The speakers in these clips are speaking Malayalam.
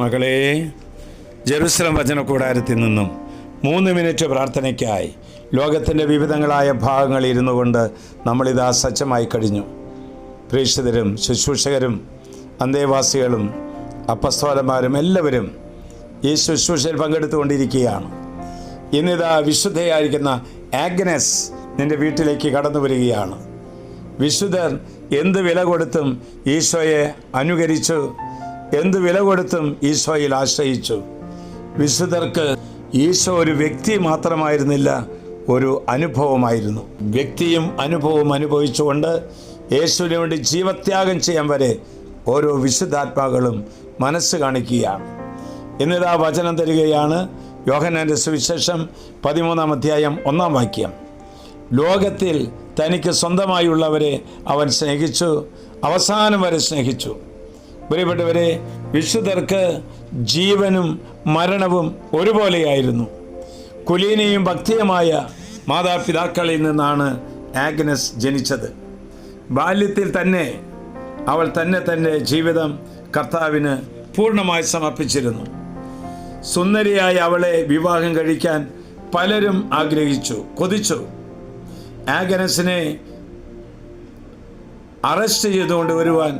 മകളെ, ജെറുസലം വചനകൂടാരത്തിൽ നിന്നും 3 മിനിറ്റ് പ്രാർത്ഥനയ്ക്കായി ലോകത്തിൻ്റെ വിവിധങ്ങളായ ഭാഗങ്ങളിൽ ഇരുന്നു കൊണ്ട് നമ്മളിതാ സജ്ജമായി കഴിഞ്ഞു. പ്രേക്ഷിതരും ശുശ്രൂഷകരും അന്തേവാസികളും അപ്പസ്തോലന്മാരും എല്ലാവരും ഈ ശുശ്രൂഷയിൽ പങ്കെടുത്തുകൊണ്ടിരിക്കുകയാണ്. ഇന്നിതാ വിശുദ്ധയായിരിക്കുന്ന ആഗ്നസ് നിൻ്റെ വീട്ടിലേക്ക് കടന്നു വരികയാണ്. വിശുദ്ധർ എന്ത് വില കൊടുത്തും ഈശോയെ അനുകരിച്ചു, എന്ത് വില കൊടുത്തും ഈശോയിൽ ആശ്രയിച്ചു. വിശുദ്ധർക്ക് ഈശോ ഒരു വ്യക്തി മാത്രമായിരുന്നില്ല, ഒരു അനുഭവമായിരുന്നു. വ്യക്തിയും അനുഭവവും അനുഭവിച്ചുകൊണ്ട് യേശുവിന് വേണ്ടി ജീവത്യാഗം ചെയ്യാൻ വരെ ഓരോ വിശുദ്ധാത്മാക്കളും മനസ്സ് കാണിക്കുകയാണ്. ഇന്നിതാ വചനം തരികയാണ്. യോഹന്നാൻ്റെ സുവിശേഷം 13-ാം അധ്യായം 1-ാം വാക്യം. ലോകത്തിൽ തനിക്ക് സ്വന്തമായുള്ളവരെ അവൻ സ്നേഹിച്ചു, അവസാനം വരെ സ്നേഹിച്ചു. പ്രിയപ്പെട്ടവരെ, വിശുദ്ധർക്ക് ജീവനും മരണവും ഒരുപോലെയായിരുന്നു. കുലീനയും ഭക്തിയുമായ മാതാപിതാക്കളിൽ നിന്നാണ് ആഗ്നസ് ജനിച്ചത്. ബാല്യത്തിൽ തന്നെ അവൾ തൻ്റെ ജീവിതം കർത്താവിന് പൂർണ്ണമായി സമർപ്പിച്ചിരുന്നു. സുന്ദരിയായ അവളെ വിവാഹം കഴിക്കാൻ പലരും ആഗ്രഹിച്ചു, കൊതിച്ചു. ആഗ്നസിനെ അറസ്റ്റ് ചെയ്തുകൊണ്ട് വരുവാൻ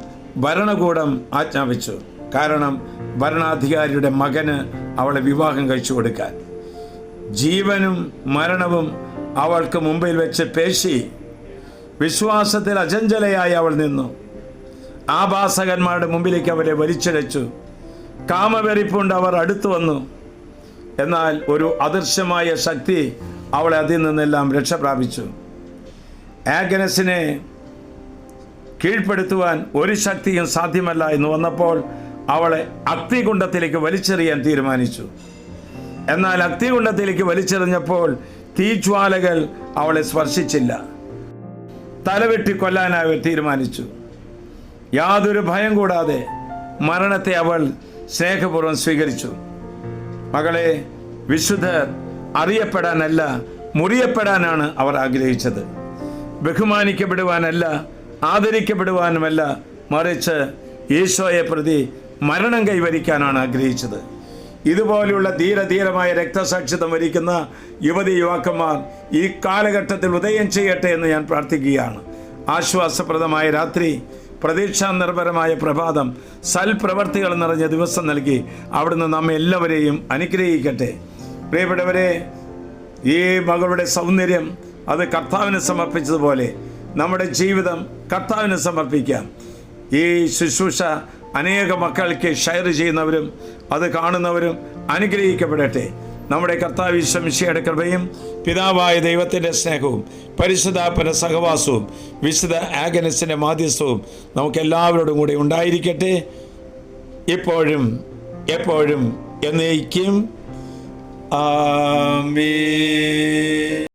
ഭരണകൂടം ആജ്ഞാപിച്ചു. കാരണം ഭരണാധികാരിയുടെ മകന് അവളെ വിവാഹം കഴിച്ചു കൊടുക്കാൻ. ജീവനും മരണവും അവൾക്ക് മുമ്പിൽ വെച്ച് പേശി വിശ്വാസത്തിൽ അചഞ്ചലയായി അവൾ നിന്നു. ആഭാസകന്മാരുടെ മുമ്പിലേക്ക് അവരെ വലിച്ചിഴച്ചു. കാമവെറിപ്പുണ്ട് അവർ അടുത്തു വന്നു. എന്നാൽ ഒരു അദൃശ്യമായ ശക്തി അവളെ അതിൽ നിന്നെല്ലാം രക്ഷ പ്രാപിച്ചു. ആഗ്നസിനെ കീഴ്പ്പെടുത്തുവാൻ ഒരു ശക്തിയും സാധ്യമല്ല എന്ന് വന്നപ്പോൾ അവളെ അഗ്നികുണ്ഡത്തിലേക്ക് വലിച്ചെറിയാൻ തീരുമാനിച്ചു. എന്നാൽ അഗ്നികുണ്ഡത്തിലേക്ക് വലിച്ചെറിഞ്ഞപ്പോൾ തീജ്വാലകൾ അവളെ സ്പർശിച്ചില്ല. തലവെട്ടി കൊല്ലാനായി അവൾ തീരുമാനിച്ചു. യാതൊരു ഭയം കൂടാതെ മരണത്തെ അവൾ സ്നേഹപൂർവ്വം സ്വീകരിച്ചു. മകളെ, വിശുദ്ധർ അറിയപ്പെടാനല്ല, മുറിയപ്പെടാനാണ് അവർ ആഗ്രഹിച്ചത്. ബഹുമാനിക്കപ്പെടുവാനല്ല, ആദരിക്കപ്പെടുവാനുമല്ല, മറിച്ച് ഈശോയെ പ്രതി മരണം കൈവരിക്കാനാണ് ആഗ്രഹിച്ചത്. ഇതുപോലെയുള്ള ധീരമായ രക്തസാക്ഷിത്വം വരിക്കുന്ന യുവതി യുവാക്കന്മാർ ഈ കാലഘട്ടത്തിൽ ഉദയം ചെയ്യട്ടെ എന്ന് ഞാൻ പ്രാർത്ഥിക്കുകയാണ്. ആശ്വാസപ്രദമായ രാത്രി, പ്രതീക്ഷാ നിർഭരമായ പ്രഭാതം, സൽപ്രവർത്തികൾ നിറഞ്ഞ ദിവസം നൽകി അവിടുന്ന് നമ്മെ എല്ലാവരെയും അനുഗ്രഹിക്കട്ടെ. പ്രിയപ്പെട്ടവരെ, ഈ മകളുടെ സൗന്ദര്യം അത് കർത്താവിന് സമർപ്പിച്ചതുപോലെ നമ്മുടെ ജീവിതം കർത്താവിന് സമർപ്പിക്കാം. ഈ ശുശ്രൂഷ അനേക മക്കൾക്ക് ഷെയർ ചെയ്യുന്നവരും അത് കാണുന്നവരും അനുഗ്രഹിക്കപ്പെടട്ടെ. നമ്മുടെ കർത്താവ് ഈശോ മിശിഹായുടെ കൃപയും പിതാവായ ദൈവത്തിൻ്റെ സ്നേഹവും പരിശുദ്ധാത്മാവിന്റെ സഹവാസവും വിശുദ്ധ ആഗ്നസിൻ്റെ മാധ്യസ്ഥവും നമുക്കെല്ലാവരോടും കൂടി ഉണ്ടായിരിക്കട്ടെ, ഇപ്പോഴും എപ്പോഴും എന്നേക്കും. ആമേൻ.